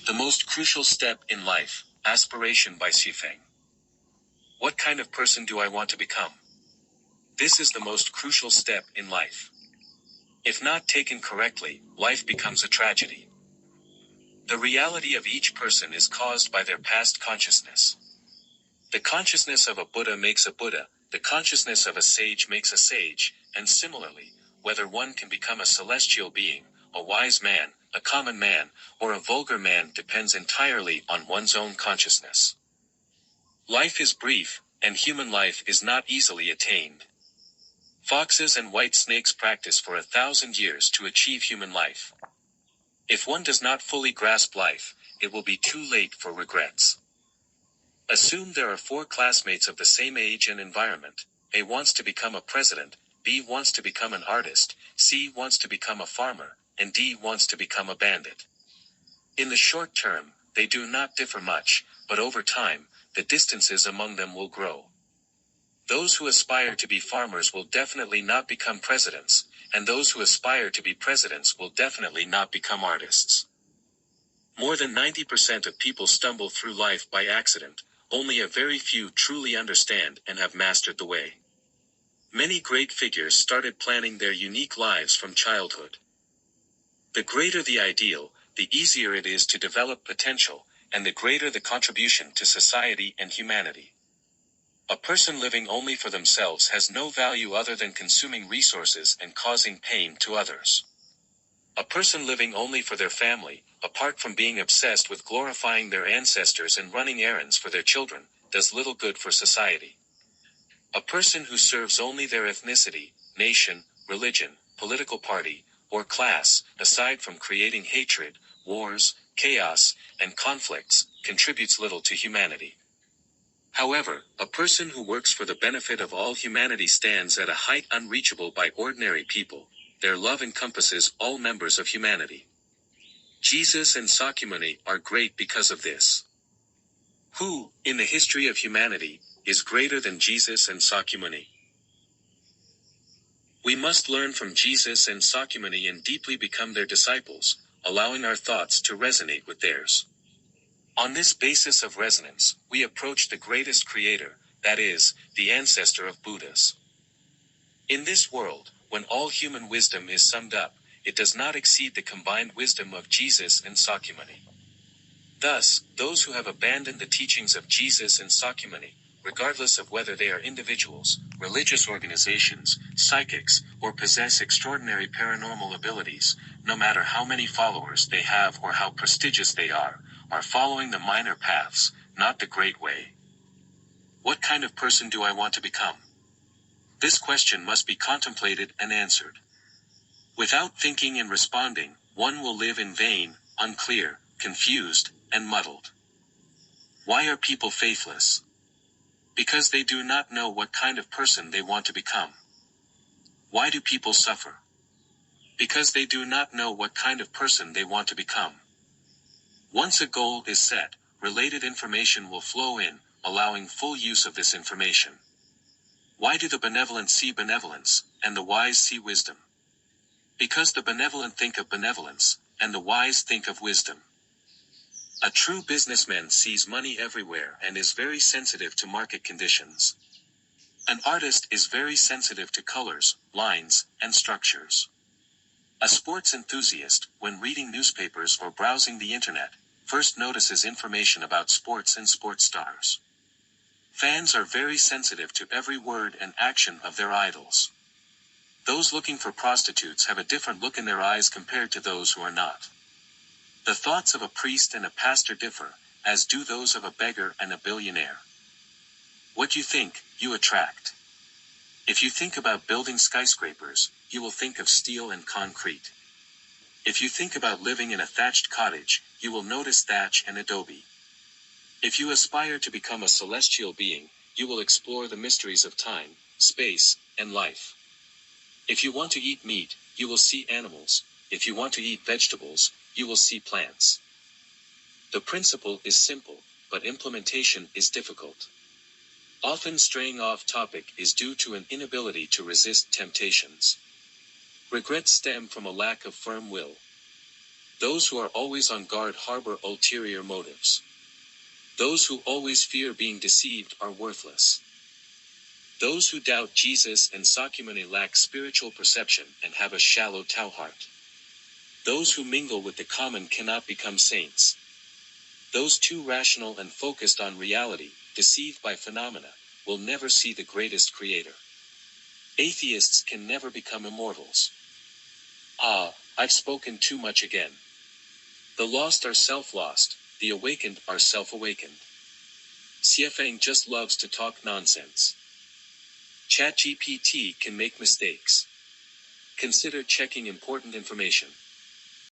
The most crucial step in life, Aspiration by Xuefeng. What kind of person do I want to become? This is the most crucial step in life. If not taken correctly, life becomes a tragedy. The reality of each person is caused by their past consciousness. The consciousness of a Buddha makes a Buddha, the consciousness of a sage makes a sage, and similarly, whether one can become a celestial being, a wise man, a common man, or a vulgar man depends entirely on one's own consciousness. Life is brief, and human life is not easily attained. Foxes and white snakes practice for 1,000 years to achieve human life. If one does not fully grasp life, it will be too late for regrets. Assume there are 4 classmates of the same age and environment. A wants to become a president, B wants to become an artist, C wants to become a farmer, and D wants to become a bandit. In the short term, they do not differ much, but over time, the distances among them will grow. Those who aspire to be farmers will definitely not become presidents, and those who aspire to be presidents will definitely not become artists. More than 90% of people stumble through life by accident. Only a very few truly understand and have mastered the way. Many great figures started planning their unique lives from childhood. The greater the ideal, the easier it is to develop potential, and the greater the contribution to society and humanity. A person living only for themselves has no value other than consuming resources and causing pain to others. A person living only for their family, apart from being obsessed with glorifying their ancestors and running errands for their children, does little good for society. A person who serves only their ethnicity, nation, religion, political party, or class, aside from creating hatred, wars, chaos, and conflicts, contributes little to humanity. However, a person who works for the benefit of all humanity stands at a height unreachable by ordinary people. Their love encompasses all members of humanity. Jesus and Sakyamuni are great because of this. Who, in the history of humanity, is greater than Jesus and Sakyamuni? We must learn from Jesus and Sakyamuni and deeply become their disciples, allowing our thoughts to resonate with theirs. On this basis of resonance, we approach the greatest creator, that is, the ancestor of Buddhas. In this world, when all human wisdom is summed up, it does not exceed the combined wisdom of Jesus and Sakyamuni. Thus, those who have abandoned the teachings of Jesus and Sakyamuni, regardless of whether they are individuals, religious organizations, psychics, or possess extraordinary paranormal abilities, no matter how many followers they have or how prestigious they are following the minor paths, not the great way. What kind of person do I want to become? This question must be contemplated and answered. Without thinking and responding, one will live in vain, unclear, confused, and muddled. Why are people faithless? Because they do not know what kind of person they want to become. Why do people suffer? Because they do not know what kind of person they want to become. Once a goal is set, related information will flow in, allowing full use of this information. Why do the benevolent see benevolence, and the wise see wisdom? Because the benevolent think of benevolence, and the wise think of wisdom. A true businessman sees money everywhere and is very sensitive to market conditions. An artist is very sensitive to colors, lines, and structures. A sports enthusiast, when reading newspapers or browsing the internet, first notices information about sports and sports stars. Fans are very sensitive to every word and action of their idols. Those looking for prostitutes have a different look in their eyes compared to those who are not. The thoughts of a priest and a pastor differ, as do those of a beggar and a billionaire. What you think, you attract. If you think about building skyscrapers, you will think of steel and concrete. If you think about living in a thatched cottage, you will notice thatch and adobe. If you aspire to become a celestial being, you will explore the mysteries of time, space, and life. If you want to eat meat, you will see animals. If you want to eat vegetables, you will see plants. The principle is simple, but implementation is difficult. Often straying off topic is due to an inability to resist temptations. Regrets stem from a lack of firm will. Those who are always on guard harbor ulterior motives. Those who always fear being deceived are worthless. Those who doubt Jesus and Sakyamuni lack spiritual perception and have a shallow Tao heart. Those who mingle with the common cannot become saints. Those too rational and focused on reality, deceived by phenomena, will never see the greatest creator. Atheists can never become immortals. Ah, I've spoken too much again. The lost are self-lost, the awakened are self-awakened. Xuefeng just loves to talk nonsense. ChatGPT can make mistakes. Consider checking important information.